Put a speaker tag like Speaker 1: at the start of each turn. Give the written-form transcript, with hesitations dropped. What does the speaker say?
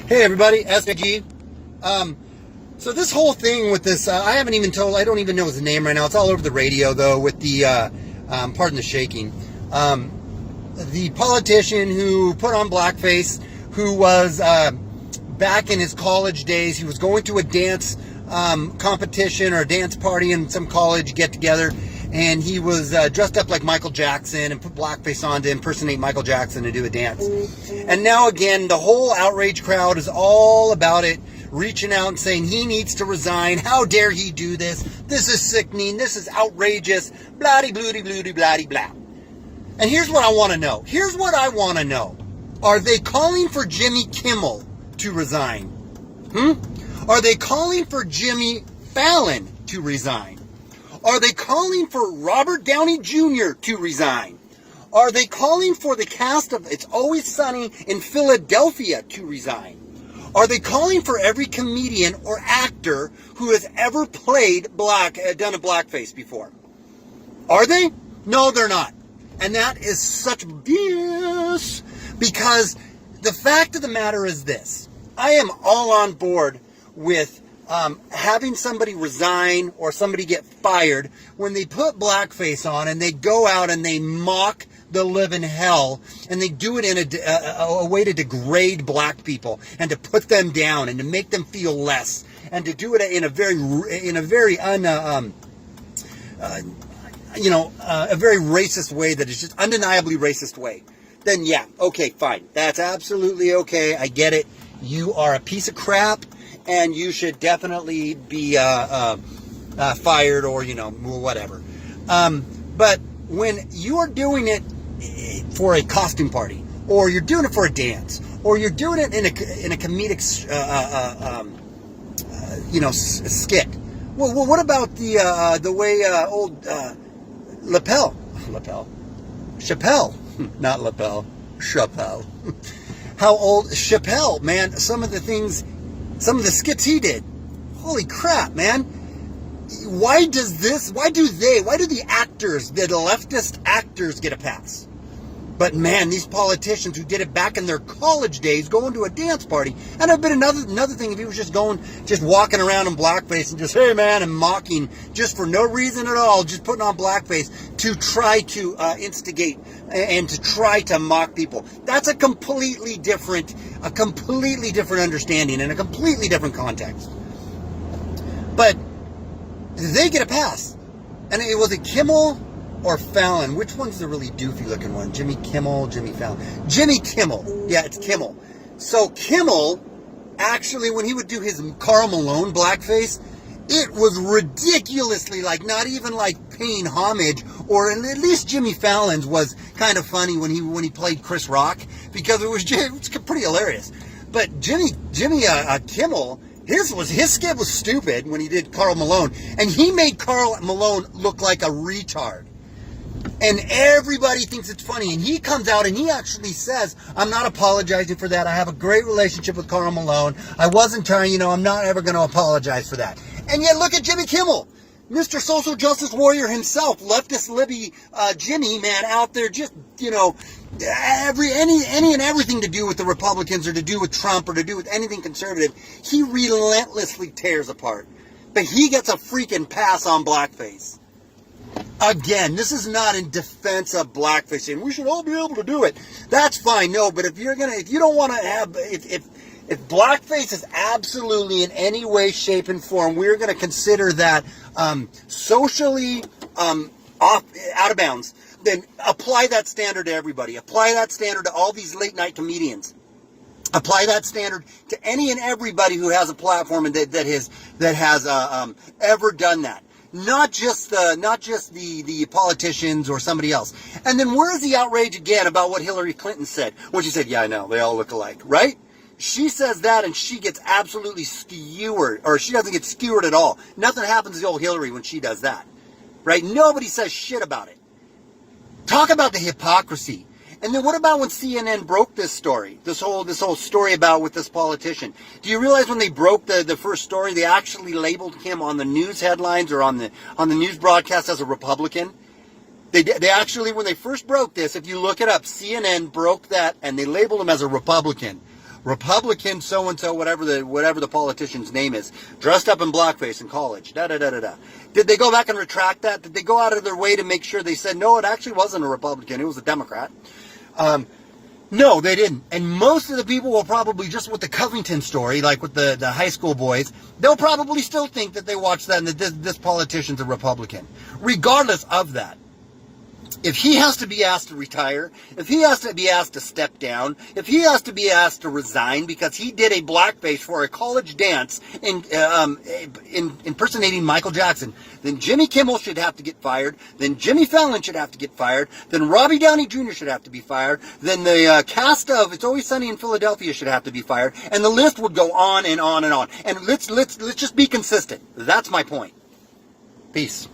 Speaker 1: Hey everybody, SG. So this whole thing with this, I don't even know his name right now. It's all over the radio though with the, pardon the shaking. The politician who put on blackface, who was, back in his college days, he was going to a dance, competition or a dance party in some college get together. And he was dressed up like Michael Jackson and put blackface on to impersonate Michael Jackson and do a dance. And now again, the whole outrage crowd is all about it, reaching out and saying he needs to resign. How dare he do this? This is sickening. This is outrageous. Bloody, bloody, bloody, bloody, blah. And here's what I want to know. Here's what I want to know. Are they calling for Jimmy Kimmel to resign? Are they calling for Jimmy Fallon to resign? Are they calling for Robert Downey Jr. to resign? Are they calling for the cast of It's Always Sunny in Philadelphia to resign? Are they calling for every comedian or actor who has ever done a blackface before? Are they? No, they're not. And that is such BS, because the fact of the matter is this. I am all on board with having somebody resign or somebody get fired when they put blackface on and they go out and they mock the living hell, and they do it in a way to degrade black people and to put them down and to make them feel less, and to do it in a very a very racist way that is just undeniably racist way. Then yeah, okay, fine. That's absolutely okay. I get it. You are a piece of crap. And you should definitely be fired or, whatever. But when you are doing it for a costume party, or you're doing it for a dance, or you're doing it in a comedic, skit. Well, what about the way old Chappelle, not lapel, Chappelle. How old Chappelle, man? Some of the skits he did. Holy crap, man. Why do the actors, the leftist actors, get a pass? But man, these politicians who did it back in their college days, going to a dance party, and it'd have been another thing if he was just walking around in blackface and just, hey man, and mocking, just for no reason at all, just putting on blackface to try to instigate and to try to mock people. That's a completely different understanding and a completely different context. But they get a pass. And it was a Kimmel or Fallon. Which one's the really doofy looking one? Jimmy Kimmel, Jimmy Fallon. Jimmy Kimmel. Yeah, it's Kimmel. So Kimmel, actually, when he would do his Karl Malone blackface, it was ridiculously not even paying homage, or at least Jimmy Fallon's was kind of funny when he played Chris Rock, because it was pretty hilarious. But Jimmy Kimmel, his skit was stupid when he did Karl Malone, and he made Karl Malone look like a retard. And everybody thinks it's funny, and he comes out and he actually says, I'm not apologizing for that. I have a great relationship with Karl Malone. I wasn't trying, I'm not ever going to apologize for that. And yet look at Jimmy Kimmel, Mr. Social Justice Warrior himself, leftist Libby Jimmy, man, out there just, any and everything to do with the Republicans or to do with Trump or to do with anything conservative, he relentlessly tears apart. But he gets a freaking pass on blackface. Again, this is not in defense of blackface, and we should all be able to do it. That's fine, no, but if you don't want to have, if blackface is absolutely in any way, shape, and form, we're going to consider that socially out of bounds, then apply that standard to everybody. Apply that standard to all these late night comedians. Apply that standard to any and everybody who has a platform and that has ever done that. Not just the politicians or somebody else. And then where's the outrage again about what Hillary Clinton said when she said, yeah, I know, they all look alike, right? She says that and she gets absolutely skewered, or she doesn't get skewered at all. Nothing happens to old Hillary when she does that, right? Nobody says shit about it. Talk about the hypocrisy. And then what about when CNN broke this story, this whole story about with this politician? Do you realize when they broke the first story, they actually labeled him on the news headlines or on the news broadcast as a Republican? They actually, when they first broke this, if you look it up, CNN broke that and they labeled him as a Republican. Republican so-and-so, whatever the politician's name is, dressed up in blackface in college, da-da-da-da-da. Did they go back and retract that? Did they go out of their way to make sure they said, no, it actually wasn't a Republican, it was a Democrat? No, they didn't. And most of the people will probably, just with the Covington story, like with the high school boys, they'll probably still think that they watched that and that this politician's a Republican. Regardless of that, if he has to be asked to retire, if he has to be asked to step down, if he has to be asked to resign because he did a blackface for a college dance in impersonating Michael Jackson, then Jimmy Kimmel should have to get fired, then Jimmy Fallon should have to get fired, then Robbie Downey Jr. should have to be fired, then the cast of It's Always Sunny in Philadelphia should have to be fired, and the list would go on and on and on. And let's just be consistent. That's my point. Peace.